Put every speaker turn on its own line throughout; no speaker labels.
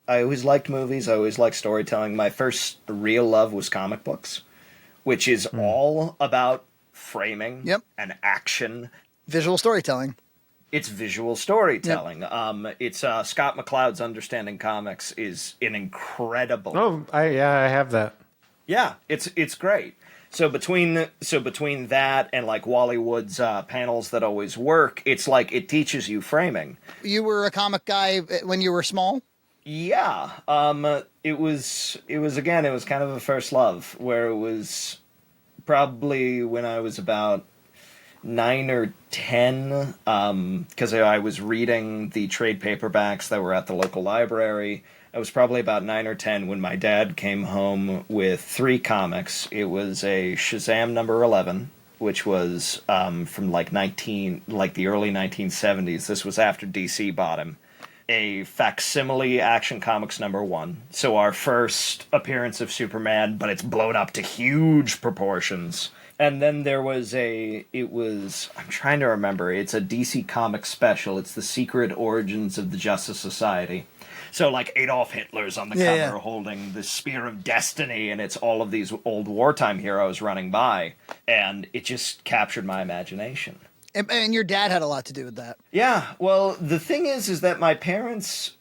I always liked movies. I always liked storytelling. My first real love was comic books, which is all about framing
Yep.
and action.
Visual storytelling.
It's visual storytelling. It's Scott McCloud's Understanding Comics is an incredible.
Oh, I have that.
Yeah, it's great. So between that and like Wally Wood's panels that always work, it's like it teaches you framing.
You were a comic guy when you were small?
Yeah. It was kind of a first love, where it was probably when I was about 9 or 10, because I was reading the trade paperbacks that were at the local library. I was probably about 9 or 10 when my dad came home with 3 comics. It was a Shazam number 11, which was from like the early 1970s. This was after DC bought him. A facsimile Action Comics number 1. So our first appearance of Superman, but it's blown up to huge proportions. And then there was I'm trying to remember, it's a DC Comics special. It's the Secret Origins of the Justice Society. So like Adolf Hitler's on the cover holding the Spear of Destiny, and it's all of these old wartime heroes running by. And it just captured my imagination.
And your dad had a lot to do with that.
Yeah, well, the thing is that my parents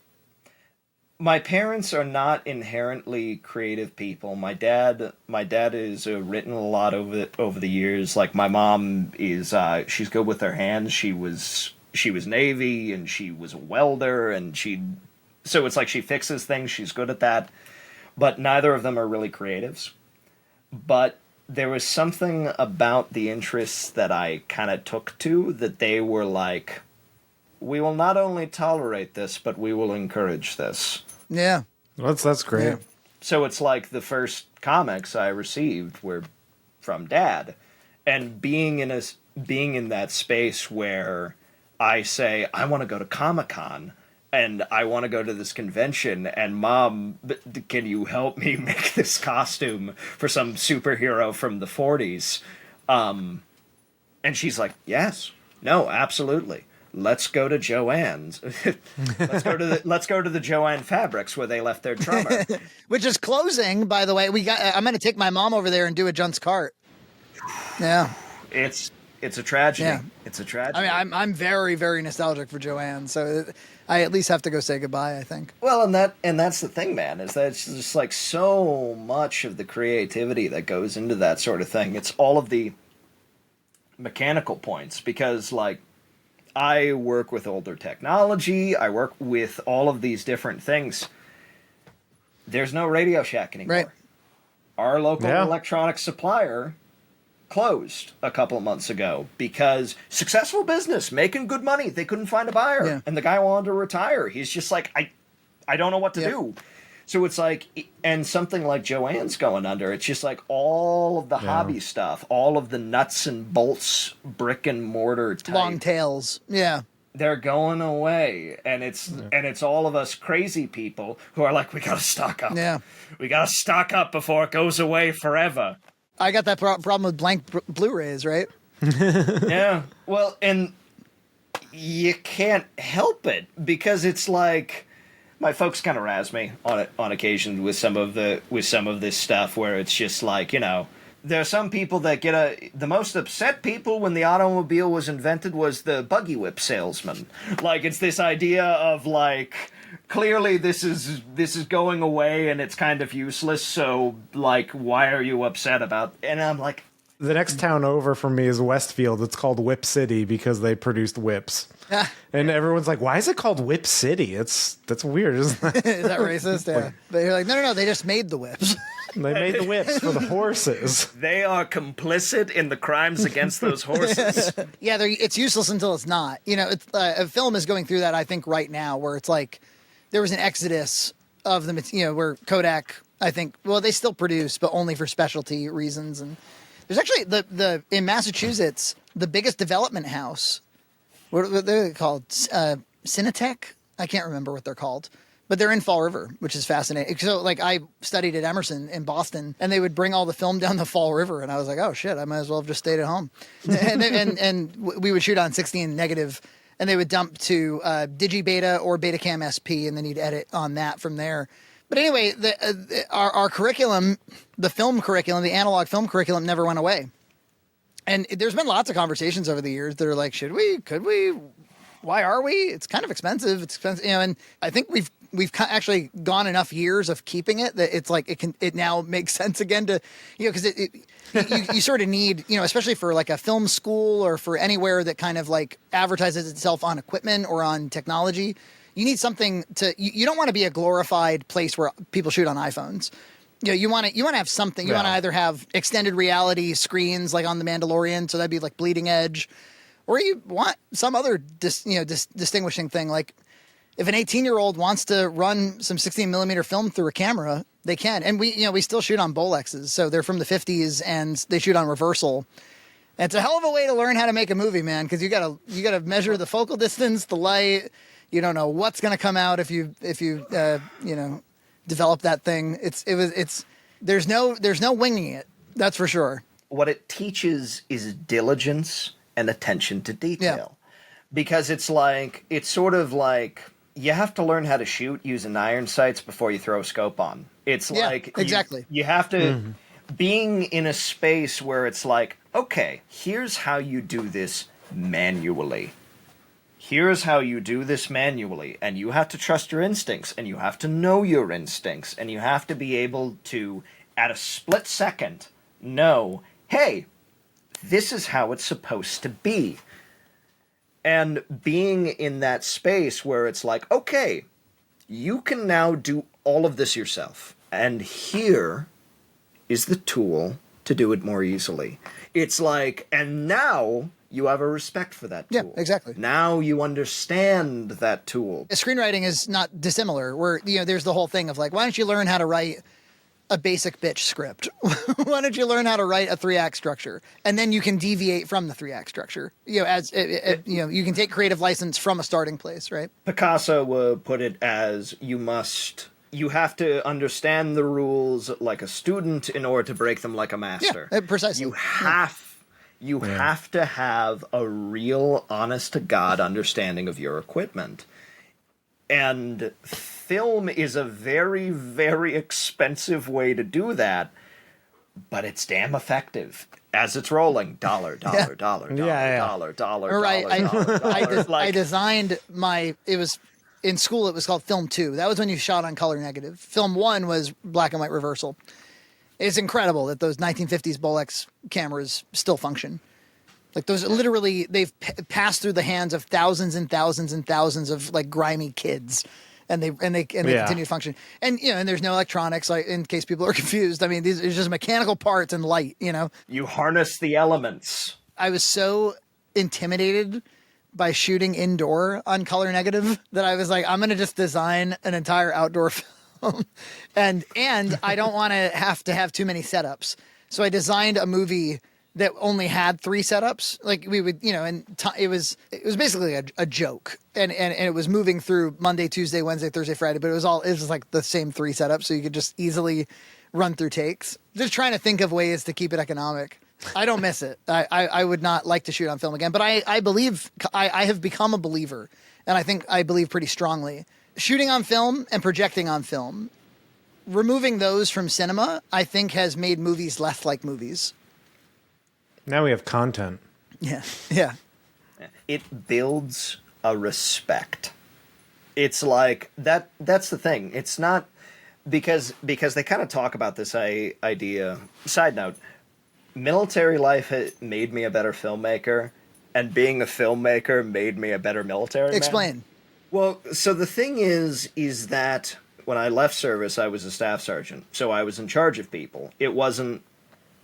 are not inherently creative people. My dad is written a lot over the years. Like my mom is, she's good with her hands. She was Navy, and she was a welder, and so it's like she fixes things. She's good at that, but neither of them are really creatives. But there was something about the interests that I kind of took to that they were like, we will not only tolerate this, but we will encourage this.
Yeah.
That's great.
Yeah.
So it's like the first comics I received were from Dad. And being in that space where I say, I want to go to Comic-Con, and I want to go to this convention, and Mom, can you help me make this costume for some superhero from the 40s? And she's like, yes, no, absolutely. Let's go to Joann's. let's go to the Joann Fabrics where they left their drummer.
Which is closing, by the way. I'm going to take my mom over there and do a Junt's Cart. Yeah.
It's a tragedy.
Yeah.
It's a tragedy.
I mean, I'm very, very nostalgic for Joann, so I at least have to go say goodbye, I think.
Well, and that's the thing, man, is that it's just like so much of the creativity that goes into that sort of thing. It's all of the mechanical points, because like I work with older technology, I work with all of these different things. There's no Radio Shack anymore.
Right.
Our local electronics supplier closed a couple of months ago because successful business, making good money. They couldn't find a buyer.
Yeah.
And the guy wanted to retire. He's just like, I don't know what to do. So it's like, and something like Joann's going under, it's just like all of the hobby stuff, all of the nuts and bolts, brick and mortar type.
Long tails. Yeah.
They're going away, and it's all of us crazy people who are like, we gotta stock up.
Yeah.
We gotta stock up before it goes away forever.
I got that problem with blank Blu-rays, right?
Yeah. Well, and you can't help it, because it's like my folks kind of razz me on occasion with some of this stuff where it's just like, you know, there are some people that the most upset people when the automobile was invented was the buggy whip salesman. Like, it's this idea of like, clearly this is going away and it's kind of useless, so like, why are you upset about? And I'm like,
the next town over from me is Westfield. It's called Whip City because they produced whips. And everyone's like, why is it called Whip City? That's weird, isn't it?
Is that racist? Yeah. But you're like, no, they just made the whips.
They made the whips for the horses.
They are complicit in the crimes against those horses.
Yeah, it's useless until it's not. You know, a film is going through that, I think, right now, where it's like there was an exodus of the, you know, where Kodak, I think, well, they still produce, but only for specialty reasons. And there's actually in Massachusetts, the biggest development house. What are they called? Cinetech? I can't remember what they're called. But they're in Fall River, which is fascinating. So, like, I studied at Emerson in Boston, and they would bring all the film down the Fall River, and I was like, oh, shit, I might as well have just stayed at home. and we would shoot on 16 negative and they would dump to Digibeta or Betacam SP, and then you'd edit on that from there. But anyway, our curriculum, the film curriculum, the analog film curriculum never went away. And there's been lots of conversations over the years that are like, should we, could we, why are we? It's kind of expensive. It's expensive, and I think we've actually gone enough years of keeping it that it's like it now makes sense again to, because you sort of need, especially for like a film school or for anywhere that kind of like advertises itself on equipment or on technology. You need something you don't want to be a glorified place where people shoot on iPhones. You want to have something. You want to either have extended reality screens like on The Mandalorian, so that'd be like bleeding edge, or you want some other distinguishing thing. Like if an 18-year-old wants to run some 16 millimeter film through a camera, they can. And we still shoot on Bolexes, so they're from the 50s and they shoot on reversal. And it's a hell of a way to learn how to make a movie, man, because you gotta measure the focal distance, the light. You don't know what's going to come out if you develop that thing. There's no winging it. That's for sure.
What it teaches is diligence and attention to detail, because it's sort of like you have to learn how to shoot using iron sights before you throw a scope on. It's like
exactly.
You have to being in a space where it's like, okay, here's how you do this manually. Here's how you do this manually, and you have to trust your instincts, and you have to know your instincts, and you have to be able to, at a split second, know, hey, this is how it's supposed to be. And being in that space where it's like, okay, you can now do all of this yourself, and here is the tool to do it more easily. It's like, and now you have a respect for that tool.
Yeah, exactly.
Now you understand that tool.
Screenwriting is not dissimilar, where there's the whole thing of like, why don't you learn how to write a basic bitch script? Why don't you learn how to write a 3-act structure, and then you can deviate from the 3-act structure? You can take creative license from a starting place, right?
Picasso put it as you have to understand the rules like a student in order to break them like a master.
Yeah, precisely.
You have to have a real, honest-to-God understanding of your equipment. And film is a very, very expensive way to do that, but it's damn effective. As it's rolling, dollar.
Right. I designed it was, in school, it was called Film 2. That was when you shot on color negative. Film 1 was black and white reversal. It's incredible that those 1950s Bolex cameras still function. Like those, literally, they've passed through the hands of thousands and thousands and thousands of like grimy kids, and they continue to function. And and there's no electronics. Like, in case people are confused, I mean, these are just mechanical parts and light.
You harness the elements.
I was so intimidated by shooting indoor on color negative that I was like, I'm gonna just design an entire outdoor film. and I don't want to have too many setups. So I designed a movie that only had 3 setups. Like we would, it was basically a joke, and it was moving through Monday, Tuesday, Wednesday, Thursday, Friday, but it was like the same 3 setups, so you could just easily run through takes. Just trying to think of ways to keep it economic. I don't miss it. I would not like to shoot on film again, but I believe I have become a believer, and I believe pretty strongly. Shooting on film and projecting on film, removing those from cinema, I think has made movies less like movies.
Now we have content.
Yeah.
It builds a respect. It's like that's the thing. It's not because they kind of talk about this idea. Side note, military life made me a better filmmaker, and being a filmmaker made me a better military man.
Explain.
Well, so the thing is that when I left service, I was a staff sergeant, so I was in charge of people. It wasn't,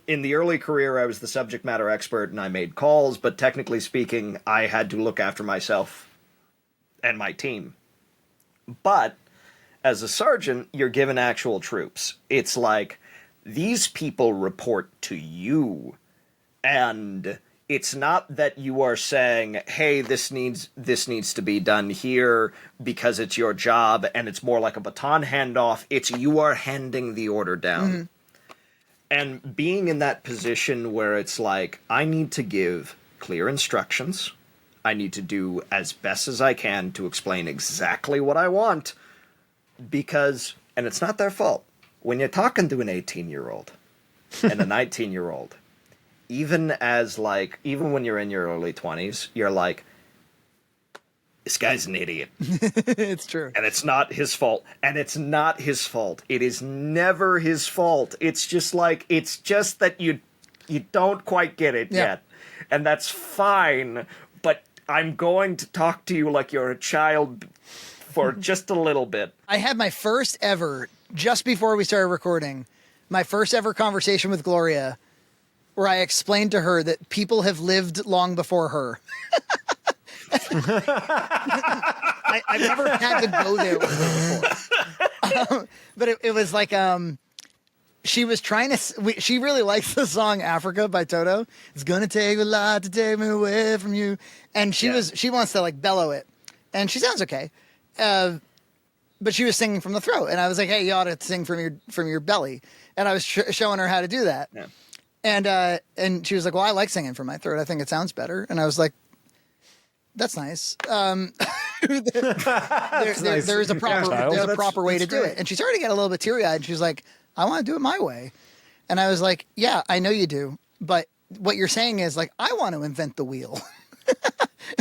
in the early career, I was the subject matter expert and I made calls, but technically speaking, I had to look after myself and my team. But as a sergeant, you're given actual troops. It's like, these people report to you, and it's not that you are saying, hey, this needs to be done here because it's your job, and it's more like a baton handoff. It's you are handing the order down. Mm-hmm. And being in that position where it's like, I need to give clear instructions, I need to do as best as I can to explain exactly what I want, because, and it's not their fault, when you're talking to an 18-year-old and a 19-year-old, even when you're in your early 20s, you're like, this guy's an idiot.
It's true.
And it's not his fault. And it's not his fault. It is never his fault. It's just that you don't quite get it yet. And that's fine. But I'm going to talk to you like you're a child for just a little bit.
I had my first ever, just before we started recording, my first ever conversation with Gloria, where I explained to her that people have lived long before her. I've never had to go there with her before. But it was like, she was trying to, she really likes the song Africa by Toto. It's gonna take a lot to take me away from you. And she wants to like bellow it. And she sounds okay. But she was singing from the throat. And I was like, hey, you ought to sing from your belly. And I was showing her how to do that. Yeah. And she was like, well, I like singing from my throat. I think it sounds better. And I was like, that's nice. There's a proper way to do it. And she started to get a little bit teary-eyed. And she was like, I want to do it my way. And I was like, yeah, I know you do. But what you're saying is like, I want to invent the wheel.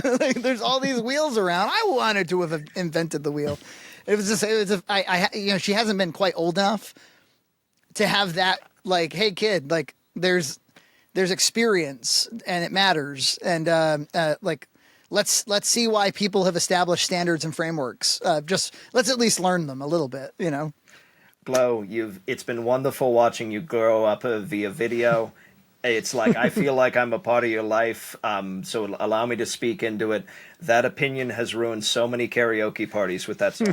Like, there's all these wheels around. I wanted to have invented the wheel. She hasn't been quite old enough to have that, like, hey kid, like there's experience and it matters. And like, let's see why people have established standards and frameworks. Just let's at least learn them a little bit, you know?
Glow, it's been wonderful watching you grow up via video. It's like, I feel like I'm a part of your life, so allow me to speak into it. That opinion has ruined so many karaoke parties with that song.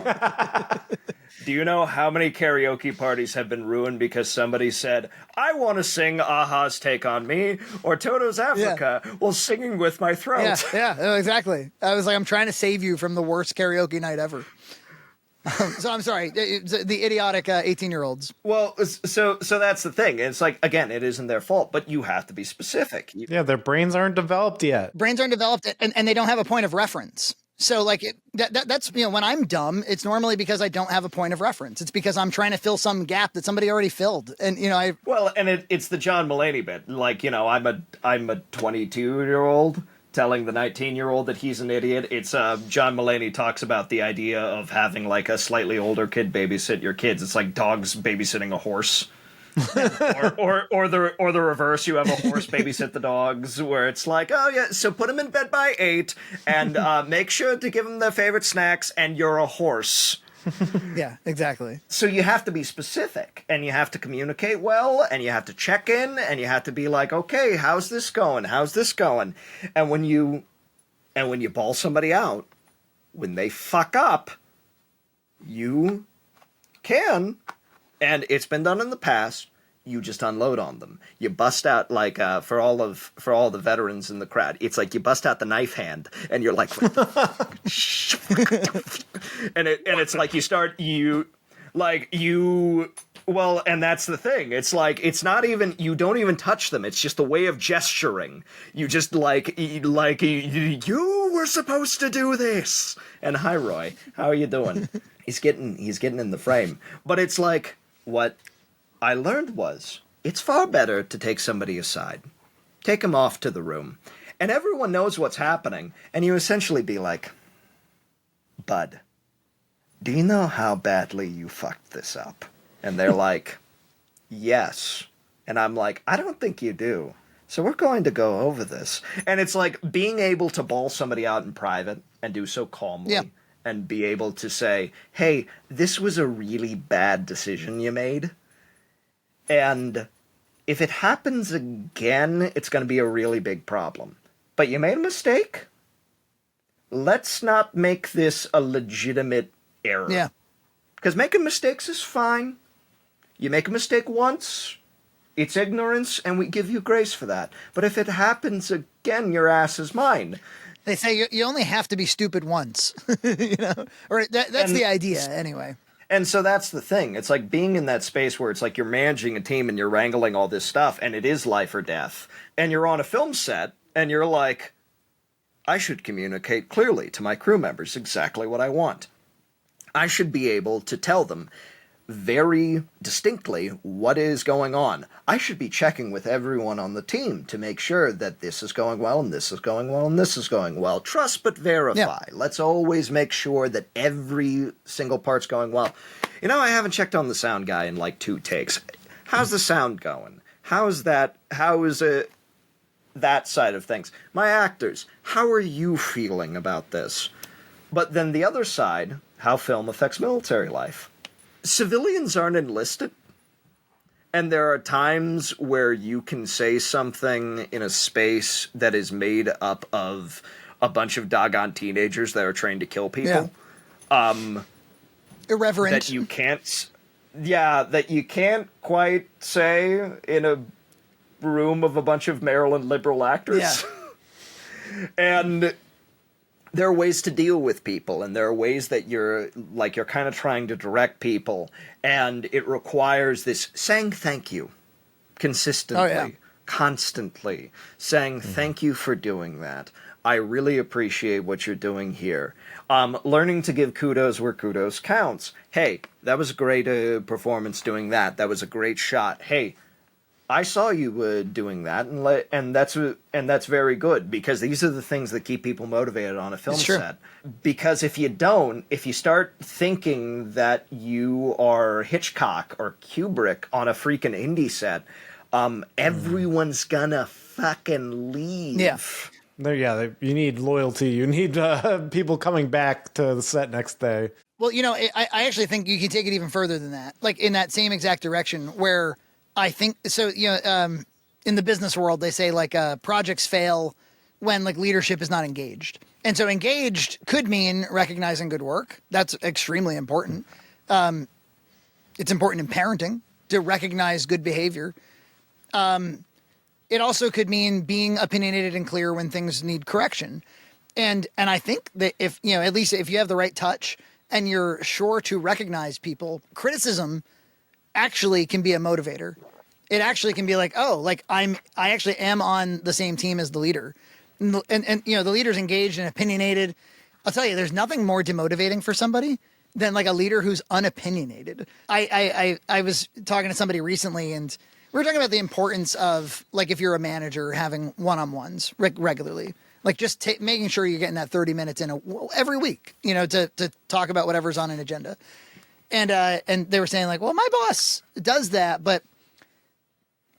Do you know how many karaoke parties have been ruined because somebody said, I want to sing Aha's Take on Me or Toto's Africa while singing with my throat?
Yeah, exactly. I was like, I'm trying to save you from the worst karaoke night ever. So I'm sorry, the idiotic 18-year-olds.
Well, so that's the thing. It's like, again, it isn't their fault, but you have to be specific.
Yeah, their brains aren't developed yet.
Brains aren't developed, and they don't have a point of reference. So, like, that's, you know, when I'm dumb, it's normally because I don't have a point of reference. It's because I'm trying to fill some gap that somebody already filled. And, you know,
it's the John Mulaney bit. Like, you know, I'm a 22-year-old telling the 19-year-old that he's an idiot. It's John Mulaney talks about the idea of having like a slightly older kid babysit your kids. It's like dogs babysitting a horse. or the reverse. You have a horse babysit the dogs, where it's like, oh yeah, so put them in bed by 8 and make sure to give them their favorite snacks, and you're a horse.
Yeah, exactly.
So you have to be specific, and you have to communicate well, and you have to check in, and you have to be like, okay, how's this going? How's this going? And when you ball somebody out, when they fuck up, you can, and it's been done in the past, you just unload on them. You bust out, like, for all the veterans in the crowd, it's like you bust out the knife hand, and you're like, and it's like well, and that's the thing. It's like, it's not even, you don't even touch them. It's just a way of gesturing. You just you were supposed to do this. And hi, Roy, how are you doing? He's getting in the frame. But it's like, what I learned was, it's far better to take somebody aside, take them off to the room, and everyone knows what's happening, and you essentially be like, bud, do you know how badly you fucked this up? And they're like, yes. And I'm like, I don't think you do. So we're going to go over this. And it's like being able to ball somebody out in private and do so calmly.
Yeah.
And be able to say, hey, this was a really bad decision you made. And if it happens again, it's going to be a really big problem. But you made a mistake. Let's not make this a legitimate error.
Yeah.
Because making mistakes is fine. You make a mistake once, it's ignorance, and we give you grace for that. But if it happens again, your ass is mine.
They say you only have to be stupid once, you know, or that's the idea anyway.
And so that's the thing. It's like being in that space where it's like you're managing a team and you're wrangling all this stuff, and it is life or death. And you're on a film set, and you're like, I should communicate clearly to my crew members exactly what I want. I should be able to tell them very distinctly what is going on. I should be checking with everyone on the team to make sure that this is going well, and this is going well, and this is going well. Trust but verify.
Yeah.
Let's always make sure that every single part's going well. You know, I haven't checked on the sound guy in like 2 takes. How's the sound going? How is that side of things? My actors, how are you feeling about this? But then the other side, how film affects military life. Civilians aren't enlisted, and there are times where you can say something in a space that is made up of a bunch of doggone teenagers that are trained to kill people.
Irreverent.
That you can't quite say in a room of a bunch of Maryland liberal actors.
Yeah.
And there are ways to deal with people, and there are ways that you're kind of trying to direct people, and it requires this saying thank you consistently, constantly, saying thank you for doing that. I really appreciate what you're doing here. Learning to give kudos where kudos counts. Hey, that was a great performance doing that. That was a great shot. Hey, I saw you doing that, and that's very good, because these are the things that keep people motivated on a film set. Because if you start thinking that you are Hitchcock or Kubrick on a freaking indie set, everyone's gonna fucking leave.
Yeah.
You need loyalty. You need people coming back to the set next day.
Well, you know, I actually think you can take it even further than that, like in that same exact direction, where I think so. You know, in the business world, they say like projects fail when like leadership is not engaged, and so engaged could mean recognizing good work. That's extremely important. It's important in parenting to recognize good behavior. It also could mean being opinionated and clear when things need correction. And I think that if, you know, at least if you have the right touch and you're sure to recognize people, criticism actually can be a motivator. It actually can be like, oh, like I actually am on the same team as the leader. And you know, the leader's engaged and opinionated. I'll tell you, there's nothing more demotivating for somebody than like a leader who's unopinionated. I was talking to somebody recently, and we were talking about the importance of, like, if you're a manager, having one-on-ones regularly, like just making sure you're getting that 30 minutes in every week, you know, to talk about whatever's on an agenda. And they were saying like, well, my boss does that, but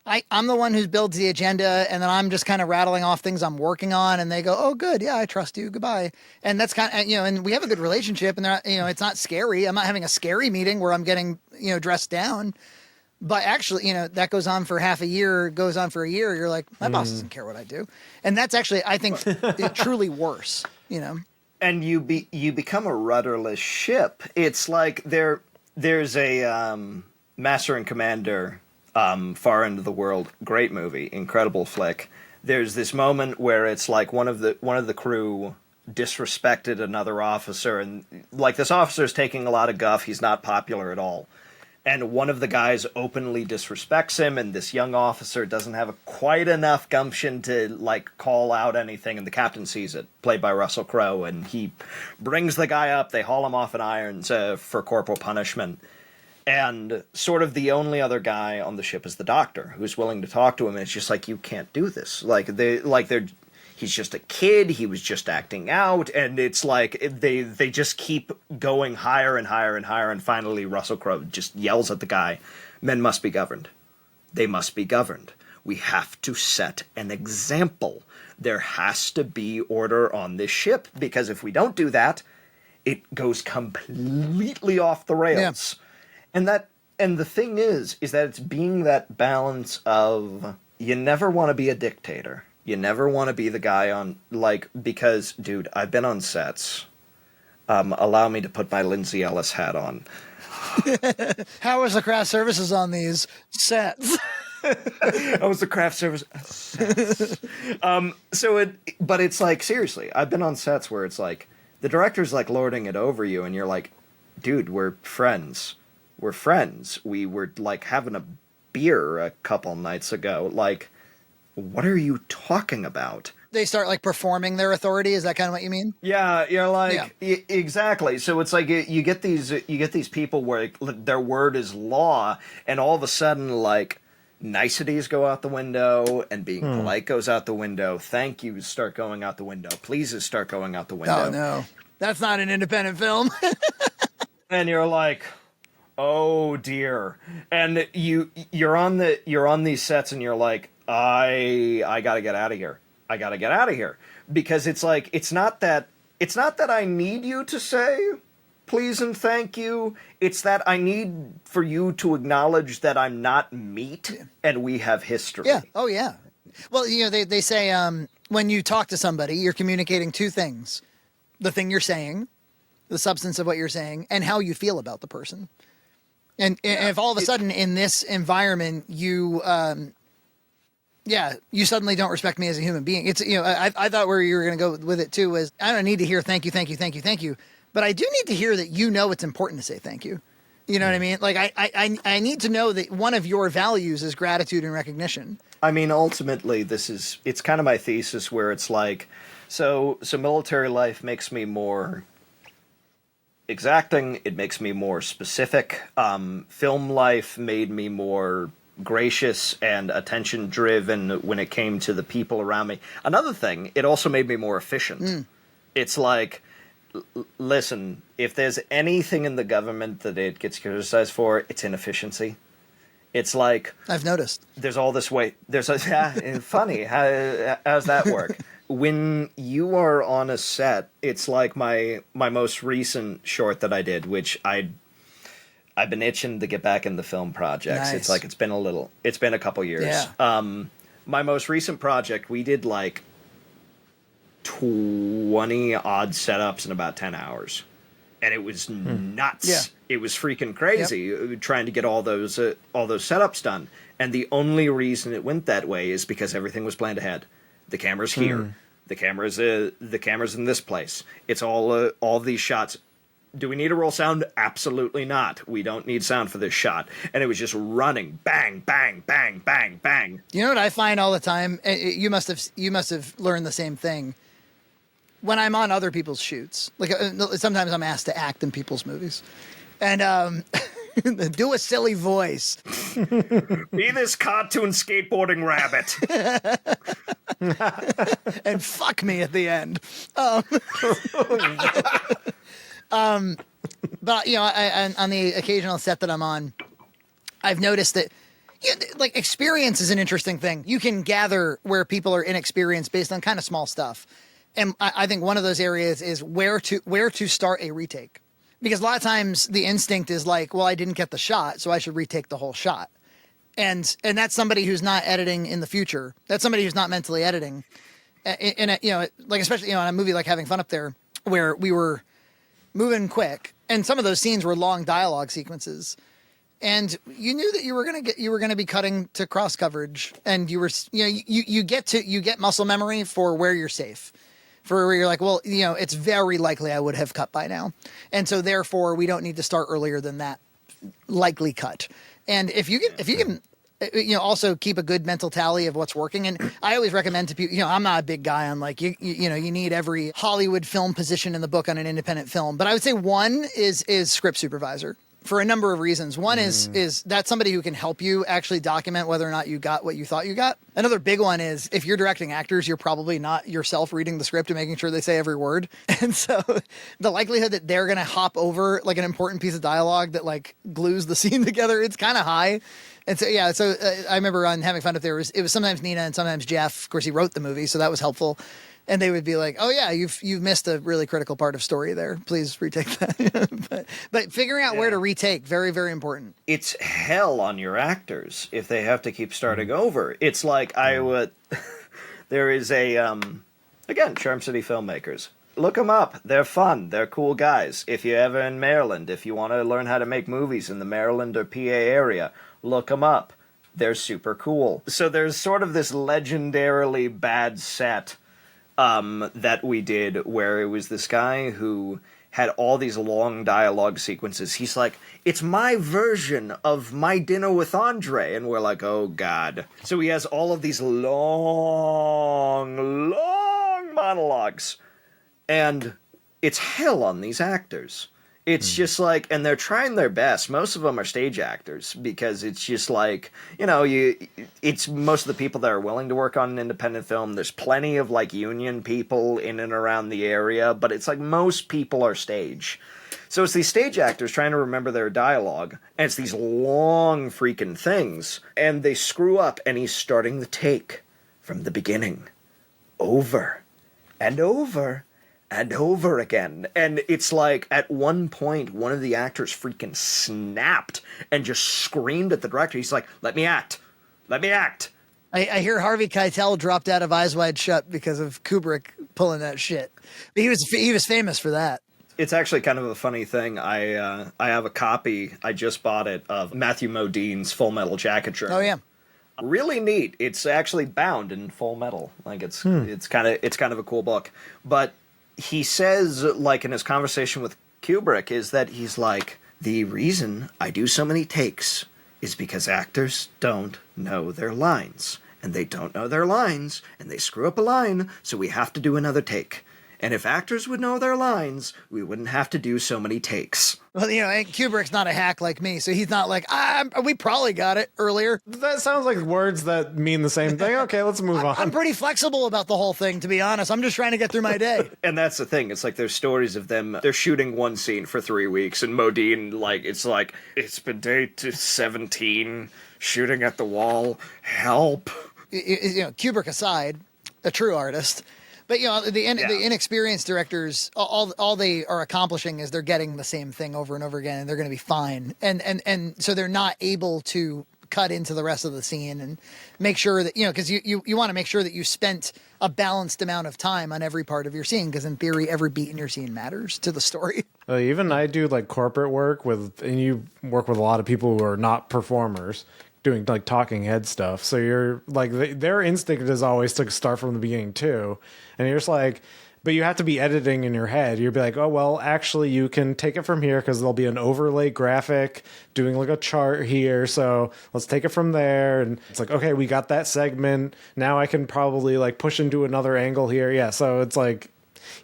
I'm the one who builds the agenda, and then I'm just kind of rattling off things I'm working on, and they go, oh, good. Yeah, I trust you. Goodbye. And that's kind of, you know, and we have a good relationship, and they're not, you know, it's not scary. I'm not having a scary meeting where I'm getting, you know, dressed down. But actually, you know, that goes on for half a year, goes on for a year. You're like, my boss doesn't care what I do. And that's actually, I think, truly worse, you know.
And you become a rudderless ship. It's like there's a Master and Commander, Far End of the World, great movie, incredible flick. There's this moment where it's like one of the crew disrespected another officer, and like this officer's taking a lot of guff. He's not popular at all. And one of the guys openly disrespects him, and this young officer doesn't have quite enough gumption to, like, call out anything, and the captain sees it, played by Russell Crowe, and he brings the guy up, they haul him off in irons for corporal punishment. And sort of the only other guy on the ship is the doctor, who's willing to talk to him, and it's just like, you can't do this. He's just a kid, he was just acting out, and it's like they just keep going higher and higher and higher, and finally Russell Crowe just yells at the guy, men must be governed. They must be governed. We have to set an example. There has to be order on this ship, because if we don't do that, it goes completely off the rails. Yeah. And the thing is that it's being that balance of, you never want to be a dictator. You never want to be the guy on, like, because, dude, I've been on sets. Allow me to put my Lindsay Ellis hat on.
How was the craft services on these sets?
How was the craft service sets? But it's like, seriously, I've been on sets where it's like, the director's like lording it over you, and you're like, dude, we're friends. We're friends. We were like having a beer a couple nights ago. Like, what are you talking about?
They start like performing their authority. Is that kind of what you mean?
Yeah, you're like exactly. So it's like you get these people where their word is law, and all of a sudden like niceties go out the window, and being polite goes out the window. Thank yous start going out the window. Pleases start going out the window.
Oh no, that's not an independent film.
And you're like, oh dear. And you're on these sets, and you're like, I gotta get out of here. I gotta get out of here, because it's like it's not that I need you to say please and thank you. It's that I need for you to acknowledge that I'm not meat and we have history.
Yeah. Oh yeah. Well, they say when you talk to somebody, you're communicating two things: the thing you're saying, the substance of what you're saying, and how you feel about the person. And if all of a sudden in this environment you you suddenly don't respect me as a human being. It's, I thought where you were going to go with it too was, I don't need to hear thank you, thank you, thank you, thank you, but I do need to hear that it's important to say thank you. You know what I mean? Like I need to know that one of your values is gratitude and recognition.
I mean, ultimately, it's kind of my thesis where it's like, so military life makes me more exacting. It makes me more specific. Film life made me more gracious and attention driven when it came to the people around me. Another thing, it also made me more efficient. It's like, listen, if there's anything in the government that it gets criticized for, it's inefficiency. It's like,
I've noticed
there's all this weight. Funny. How's that work? When you are on a set, it's like my most recent short that I did, which I've been itching to get back into film projects.
Nice.
It's like it's been a couple years.
Yeah.
My most recent project, we did like 20 odd setups in about 10 hours. And it was nuts.
Yeah.
It was freaking crazy trying to get all those setups done. And the only reason it went that way is because everything was planned ahead. The camera's here. The camera's in this place. It's all these shots. Do we need a roll sound? Absolutely not. We don't need sound for this shot. And it was just running, bang, bang, bang, bang, bang.
You know what I find all the time? You must have learned the same thing. When I'm on other people's shoots, like sometimes I'm asked to act in people's movies, and do a silly voice.
Be this cartoon skateboarding rabbit.
And fuck me at the end. But on the occasional set that I'm on, I've noticed that like experience is an interesting thing. You can gather where people are inexperienced based on kind of small stuff. And I think one of those areas is where to start a retake. Because a lot of times the instinct is like, well, I didn't get the shot, so I should retake the whole shot. And that's somebody who's not editing in the future. That's somebody who's not mentally editing. Like especially on a movie like Having Fun Up There, where we were moving quick, and some of those scenes were long dialogue sequences, and you knew that you were gonna be cutting to cross coverage, and you were you get muscle memory for where you're safe, for where you're like, well, it's very likely I would have cut by now, and so therefore we don't need to start earlier than that likely cut. And if you can also keep a good mental tally of what's working. And I always recommend to people, I'm not a big guy on like, you need every Hollywood film position in the book on an independent film. But I would say one is script supervisor for a number of reasons. One is that's somebody who can help you actually document whether or not you got what you thought you got. Another big one is if you're directing actors, you're probably not yourself reading the script and making sure they say every word. And so the likelihood that they're going to hop over like an important piece of dialogue that like glues the scene together, it's kind of high. And so, I remember on Having Fun Up There, it was sometimes Nina and sometimes Jeff. Of course, he wrote the movie, so that was helpful. And they would be like, "Oh yeah, you've missed a really critical part of story there. Please retake that." but figuring out where to retake, very, very important.
It's hell on your actors if they have to keep starting over. It's like there is a again, Charm City Filmmakers. Look them up. They're fun. They're cool guys. If you're ever in Maryland, if you want to learn how to make movies in the Maryland or PA area, look them up. They're super cool. So there's sort of this legendarily bad set that we did where it was this guy who had all these long dialogue sequences. He's like, it's my version of My Dinner with Andre. And we're like, oh, God. So he has all of these long monologues. And it's hell on these actors. It's just like, and they're trying their best. Most of them are stage actors because it's just like, it's most of the people that are willing to work on an independent film. There's plenty of like union people in and around the area, but it's like most people are stage. So it's these stage actors trying to remember their dialogue, and it's these long freaking things, and they screw up, and he's starting the take from the beginning over and over and over again. And it's like, at one point, one of the actors freaking snapped and just screamed at the director. He's like, let me act. Let me act.
I hear Harvey Keitel dropped out of Eyes Wide Shut because of Kubrick pulling that shit. But he was famous for that.
It's actually kind of a funny thing. I have a copy, I just bought it, of Matthew Modine's Full Metal Jacket Journal.
Oh, yeah.
Really neat. It's actually bound in full metal. Like, it's kind of a cool book. But he says, like, in his conversation with Kubrick, is that he's like, the reason I do so many takes is because actors don't know their lines. And they don't know their lines, and they screw up a line, so we have to do another take. And if actors would know their lines, we wouldn't have to do so many takes.
Well, and Kubrick's not a hack like me, so he's not like, we probably got it earlier.
That sounds like words that mean the same thing. Okay, let's move on.
I'm pretty flexible about the whole thing, to be honest. I'm just trying to get through my day.
And that's the thing. It's like there's stories of them. They're shooting one scene for 3 weeks, and Modine, it's been day 17, shooting at the wall. Help.
Kubrick aside, a true artist. But the inexperienced directors, all they are accomplishing is they're getting the same thing over and over again, and they're going to be fine. And so they're not able to cut into the rest of the scene and make sure that because you want to make sure that you spent a balanced amount of time on every part of your scene, because in theory every beat in your scene matters to the story.
Even I do like corporate work and you work with a lot of people who are not performers, doing like talking head stuff. So you're like, their instinct is always to start from the beginning too. And you're just like, but you have to be editing in your head. You'll be like, oh, well, actually you can take it from here because there'll be an overlay graphic doing like a chart here. So let's take it from there. And it's like, okay, we got that segment. Now I can probably like push into another angle here. Yeah. So it's like,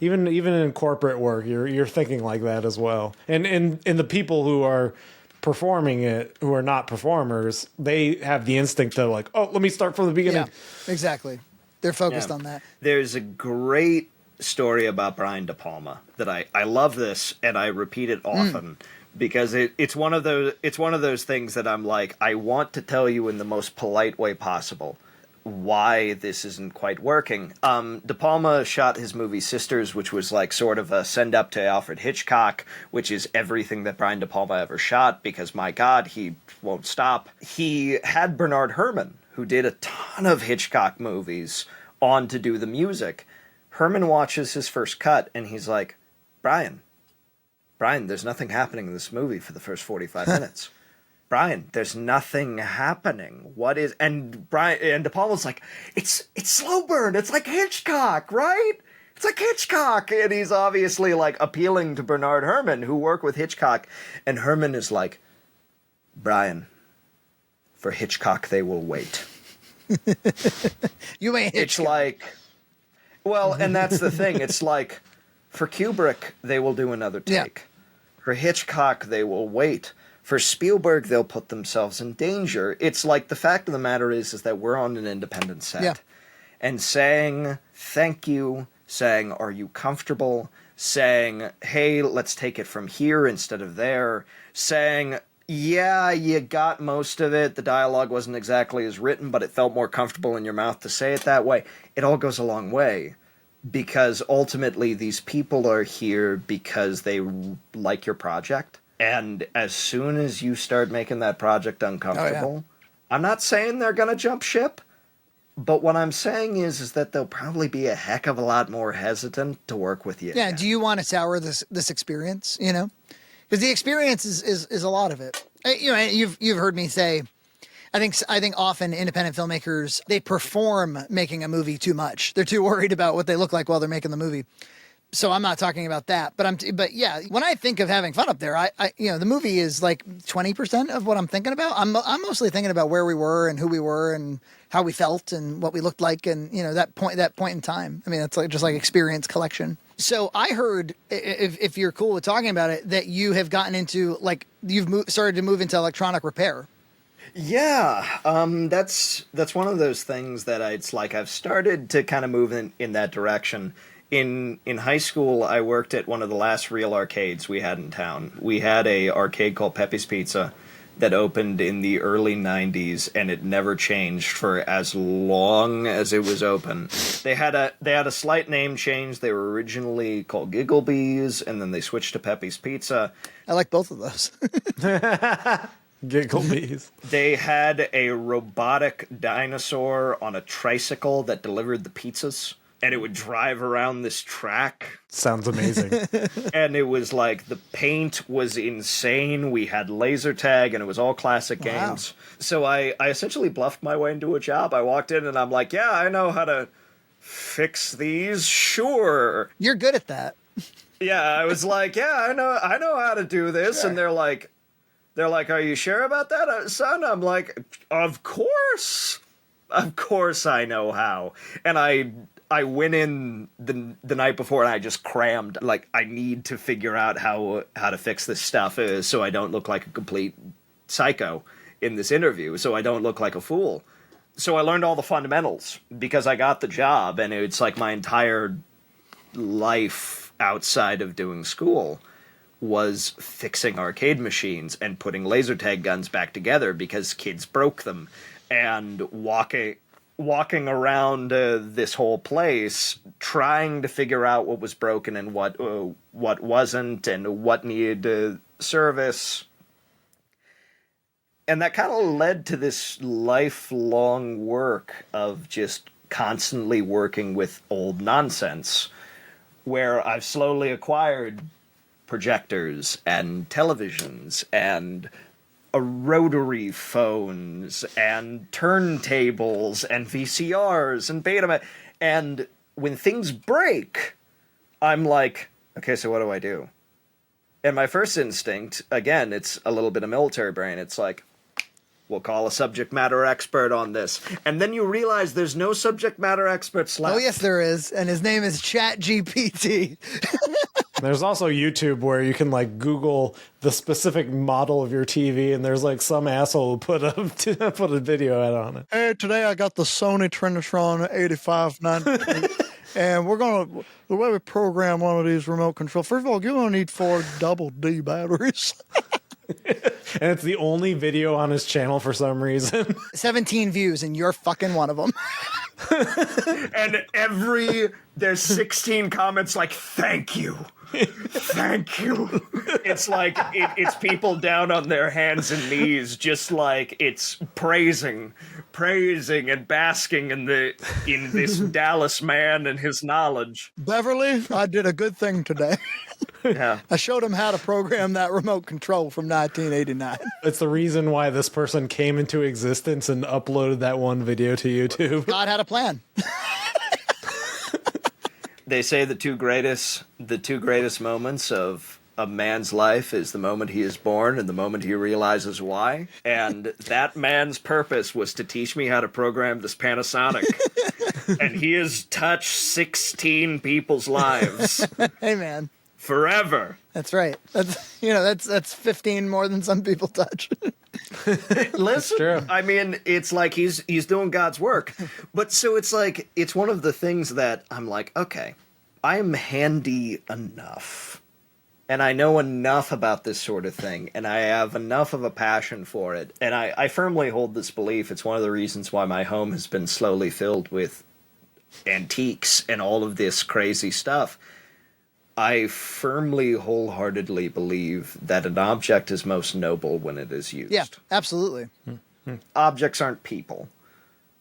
even in corporate work, you're thinking like that as well. And in the people who are performing it, who are not performers, they have the instinct to like, oh, let me start from the beginning.
Yeah, exactly. They're focused on that.
There's a great story about Brian De Palma that I love this, and I repeat it often because it's one of those things that I'm like, I want to tell you in the most polite way possible why this isn't quite working. De Palma shot his movie Sisters, which was like sort of a send up to Alfred Hitchcock, which is everything that Brian De Palma ever shot, because my God, he won't stop. He had Bernard Herrmann, who did a ton of Hitchcock movies, on to do the music. Herrmann watches his first cut and he's like, Brian, there's nothing happening in this movie for the first 45 minutes. Brian, there's nothing happening. What is... And De Palma's like, it's slow burn. It's like Hitchcock, right? It's like Hitchcock. And he's obviously like appealing to Bernard Herrmann, who worked with Hitchcock. And Herrmann is like, Brian, for Hitchcock, they will wait.
You ain't Hitchcock.
It's like... Well, and that's the thing. It's like, for Kubrick, they will do another take. Yeah. For Hitchcock, they will wait. For Spielberg, they'll put themselves in danger. It's like, the fact of the matter is that we're on an independent set. Yeah. And saying, thank you, saying, are you comfortable, saying, hey, let's take it from here instead of there, saying, yeah, you got most of it, the dialogue wasn't exactly as written, but it felt more comfortable in your mouth to say it that way. It all goes a long way. Because ultimately, these people are here because they like your project. And as soon as you start making that project uncomfortable, I'm not saying they're going to jump ship, but what I'm saying is that they'll probably be a heck of a lot more hesitant to work with you.
Yeah, do you want to sour this experience, Because the experience is a lot of it. You've heard me say, I think often independent filmmakers, they perform making a movie too much. They're too worried about what they look like while they're making the movie. So I'm not talking about that, but yeah, when I think of having fun up there, I the movie is like 20% of what I'm thinking about. I'm mostly thinking about where we were and who we were and how we felt and what we looked like and that point in time. I mean, that's like just like experience collection. So I heard, if you're cool with talking about it, that you have gotten into like started to move into electronic repair.
Yeah, that's one of those things that it's like I've started to kind of move in that direction. In high school, I worked at one of the last real arcades we had in town. We had a arcade called Pepe's Pizza that opened in the early 90s, and it never changed for as long as it was open. They had a slight name change. They were originally called Gigglebees, and then they switched to Pepe's Pizza.
I like both of those.
Gigglebees.
They had a robotic dinosaur on a tricycle that delivered the pizzas. And it would drive around this track.
Sounds amazing.
And it was like the paint was insane. We had laser tag, and it was all classic games. So I essentially bluffed my way into a job. I walked in, and I'm like, yeah, I know how to fix these. Sure.
You're good at that.
Yeah, I was like, yeah, I know how to do this. Sure. And they're like, are you sure about that, son? I'm like, of course I know how. And I went in the night before and I just crammed. Like, I need to figure out how to fix this stuff so I don't look like a complete psycho in this interview, so I don't look like a fool. So I learned all the fundamentals because I got the job, and it's like my entire life outside of doing school was fixing arcade machines and putting laser tag guns back together because kids broke them, and walking around this whole place trying to figure out what was broken and what wasn't and what needed service. And that kind of led to this lifelong work of just constantly working with old nonsense, where I've slowly acquired projectors and televisions and rotary phones and turntables and VCRs and Betamax. And when things break, I'm like, okay, so what do I do? And my first instinct, again, it's a little bit of military brain. It's like, we'll call a subject matter expert on this. And then you realize there's no subject matter experts left.
Oh, yes, there is. And his name is ChatGPT.
There's also YouTube where you can like Google the specific model of your TV, and there's like some asshole who put a video ad on it.
Hey, today I got the Sony Trinitron 8590. And the way we program one of these remote control, first of all, you're going to need 4 double D batteries.
And it's the only video on his channel for some reason. 17
views, and you're fucking one of them.
And there's 16 comments like, thank you. Thank you. It's like, it's people down on their hands and knees, just like it's praising and basking in this Dallas man and his knowledge.
Beverly, I did a good thing today.
Yeah.
I showed him how to program that remote control from 1989.
It's the reason why this person came into existence and uploaded that one video to YouTube.
God had a plan.
They say the two greatest moments of a man's life is the moment he is born and the moment he realizes why. And that man's purpose was to teach me how to program this Panasonic. And he has touched 16 people's lives.
Hey, man.
Forever.
That's right. That's 15 more than some people touch.
Listen,
true.
I mean, it's like he's doing God's work. But so it's like, it's one of the things that I'm like, okay, I am handy enough. And I know enough about this sort of thing. And I have enough of a passion for it. And I firmly hold this belief. It's one of the reasons why my home has been slowly filled with antiques and all of this crazy stuff. I firmly, wholeheartedly believe that an object is most noble when it is used.
Yeah, absolutely.
Objects aren't people,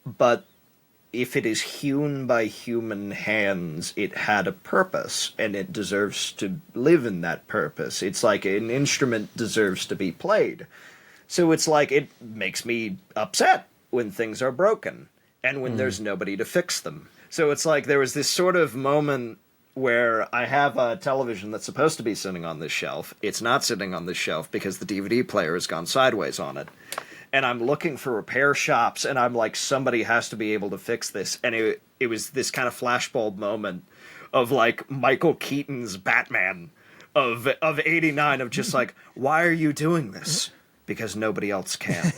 but if it is hewn by human hands, it had a purpose, and it deserves to live in that purpose. It's like an instrument deserves to be played. So it's like, it makes me upset when things are broken, and when there's nobody to fix them. So it's like there was this sort of moment where I have a television that's supposed to be sitting on this shelf. It's not sitting on this shelf because the DVD player has gone sideways on it. And I'm looking for repair shops, and I'm like, somebody has to be able to fix this. And it was this kind of flashbulb moment of like Michael Keaton's Batman of '89 of just like, why are you doing this? Because nobody else can.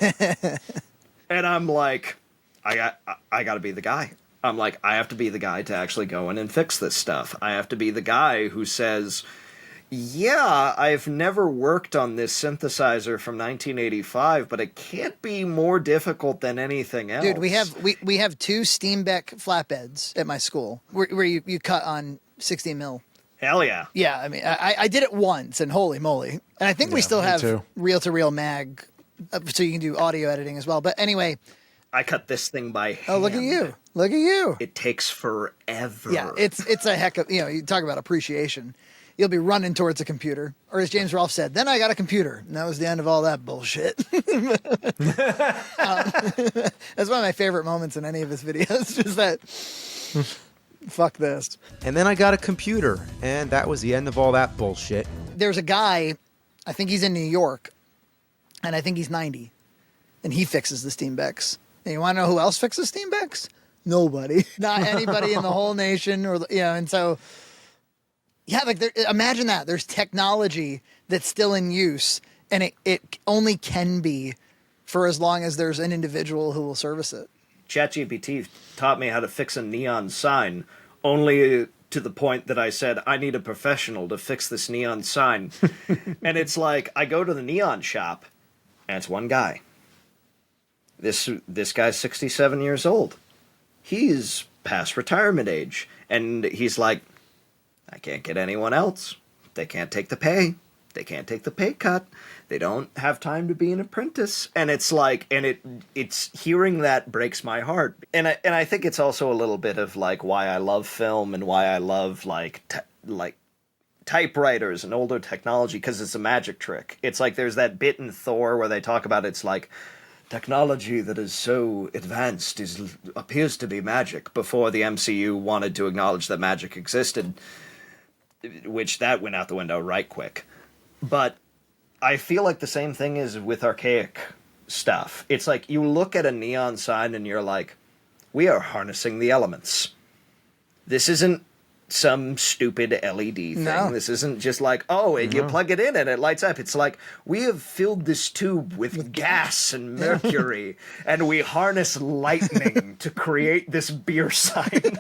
And I'm like, I got to be the guy. I'm like, I have to be the guy to actually go in and fix this stuff. I have to be the guy who says, yeah, I've never worked on this synthesizer from 1985, but it can't be more difficult than anything else.
Dude, we have two Steenbeck flatbeds at my school where you cut on 16 mil.
Hell yeah.
Yeah, I mean, I did it once, and holy moly. And I think we still have reel-to-reel mag, so you can do audio editing as well. But anyway...
I cut this thing by hand.
Oh, look at you. Look at you.
It takes forever.
Yeah, it's a heck of... You talk about appreciation. You'll be running towards a computer. Or as James Rolfe said, then I got a computer. And that was the end of all that bullshit. That's one of my favorite moments in any of his videos. Just that... Fuck this.
And then I got a computer, and that was the end of all that bullshit.
There's a guy, I think he's in New York, and I think he's 90, and he fixes the Steenbecks. And you want to know who else fixes Steenbecks? Nobody. Not anybody in the whole nation, and so, yeah, like, imagine that. There's technology that's still in use, and it only can be for as long as there's an individual who will service it.
ChatGPT taught me how to fix a neon sign, only to the point that I said, I need a professional to fix this neon sign. And it's like, I go to the neon shop, and it's one guy. This guy's 67 years old. He's past retirement age. And he's like, I can't get anyone else. They can't take the pay. They can't take the pay cut. They don't have time to be an apprentice. And it's like, and it's hearing that breaks my heart. And I think it's also a little bit of like why I love film and why I love like typewriters and older technology, because it's a magic trick. It's like there's that bit in Thor where they talk about it's like technology that is so advanced appears to be magic, before the MCU wanted to acknowledge that magic existed, which that went out the window right quick. But I feel like the same thing is with archaic stuff. It's like you look at a neon sign and you're like, we are harnessing the elements. This isn't some stupid LED thing. No. This isn't just like, you plug it in and it lights up. It's like, we have filled this tube with gas and mercury and we harness lightning to create this beer sign.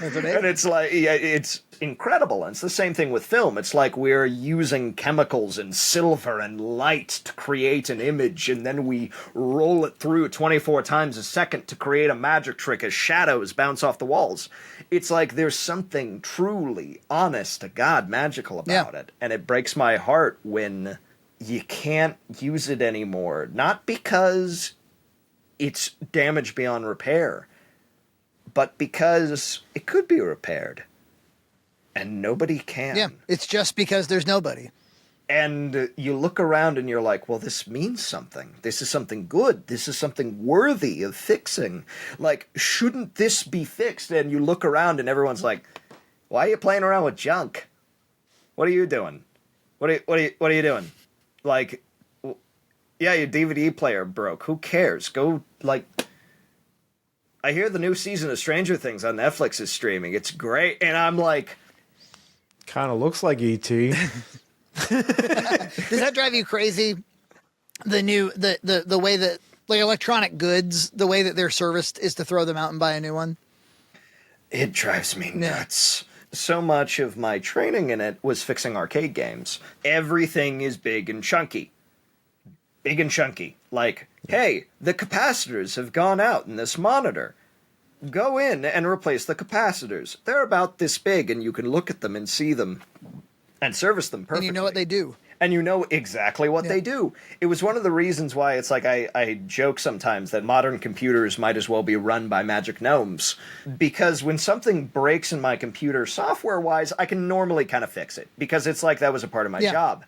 And it's like, yeah, it's incredible. And it's the same thing with film. It's like we're using chemicals and silver and light to create an image, and then we roll it through 24 times a second to create a magic trick as shadows bounce off the walls. It's like there's something truly, honest to God, magical about it. And it breaks my heart when you can't use it anymore. Not because it's damaged beyond repair, but because it could be repaired. And nobody can.
Yeah, it's just because there's nobody.
And you look around and you're like, well, this means something. This is something good. This is something worthy of fixing. Like, shouldn't this be fixed? And you look around and everyone's like, why are you playing around with junk? What are you doing? What are you doing? Like, yeah, your DVD player broke. Who cares? Go, like... I hear the new season of Stranger Things on Netflix is streaming. It's great. And I'm like...
Kind of looks like E.T.
Does that drive you crazy? The way that, like, electronic goods, the way that they're serviced is to throw them out and buy a new one?
It drives me nuts. So much of my training in it was fixing arcade games. Everything is big and chunky. Big and chunky. Like, hey, the capacitors have gone out in this monitor. Go in and replace the capacitors. They're about this big, and you can look at them and see them and service them perfectly.
And you know what they do.
And you know exactly what they do. It was one of the reasons why it's like I joke sometimes that modern computers might as well be run by magic gnomes. Because when something breaks in my computer software-wise, I can normally kind of fix it. Because it's like that was a part of my job.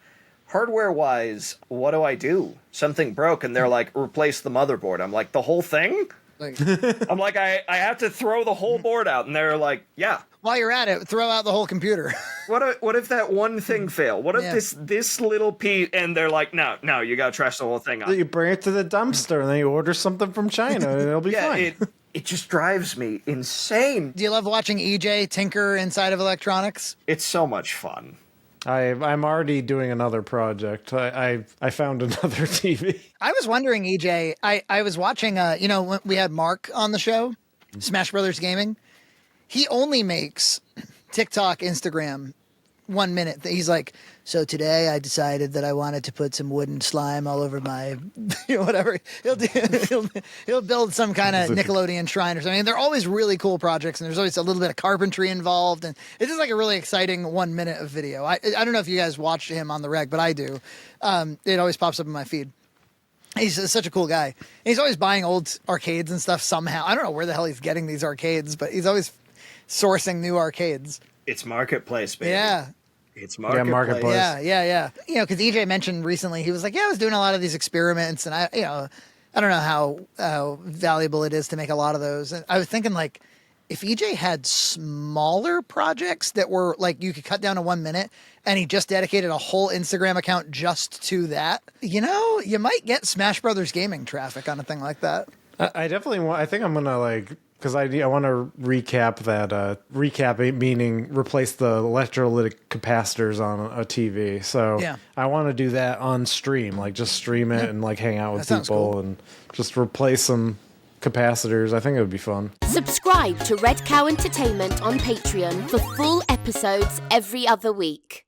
Hardware-wise, what do? Something broke, and they're like, replace the motherboard. I'm like, the whole thing?
Like,
I'm like, I have to throw the whole board out, and they're like, yeah.
while you're at it, throw out the whole computer.
What if that one thing fail? What if
Yeah.
this little piece? And they're like, no, you gotta trash the whole thing out.
You bring it to the dumpster and then you order something from China and it'll be
Yeah,
fine.
it just drives me insane.
Do you love watching EJ tinker inside of electronics?
It's so much fun.
I'm already doing another project. I found another TV.
I was wondering, EJ, I was watching, when we had Mark on the show, Smash Brothers Gaming. He only makes TikTok, Instagram 1 minute. He's like, so today I decided that I wanted to put some wooden slime all over my, whatever. He'll build some kind of Nickelodeon shrine or something. And they're always really cool projects, and there's always a little bit of carpentry involved, and it's just like a really exciting 1 minute of video. I don't know if you guys watch him on the reg, but I do. It always pops up in my feed. He's such a cool guy. And he's always buying old arcades and stuff somehow. I don't know where the hell he's getting these arcades, but he's always sourcing new arcades.
It's marketplace, baby.
Yeah.
It's marketplace.
Yeah, marketplace.
Yeah. Because EJ mentioned recently, he was like, I was doing a lot of these experiments, and I don't know how valuable it is to make a lot of those. And I was thinking, like, if EJ had smaller projects that were like you could cut down to 1 minute, and he just dedicated a whole Instagram account just to that, you might get Smash Brothers Gaming traffic on a thing like that.
I definitely want. I think I'm gonna because I want to recap that. Recap meaning replace the electrolytic capacitors on a TV. So
Yeah.
I want to do that on stream, like just stream it and like hang out with
That sounds
people
cool.
and just replace some capacitors. I think it would be fun.
Subscribe to Red Cow Entertainment on Patreon for full episodes every other week.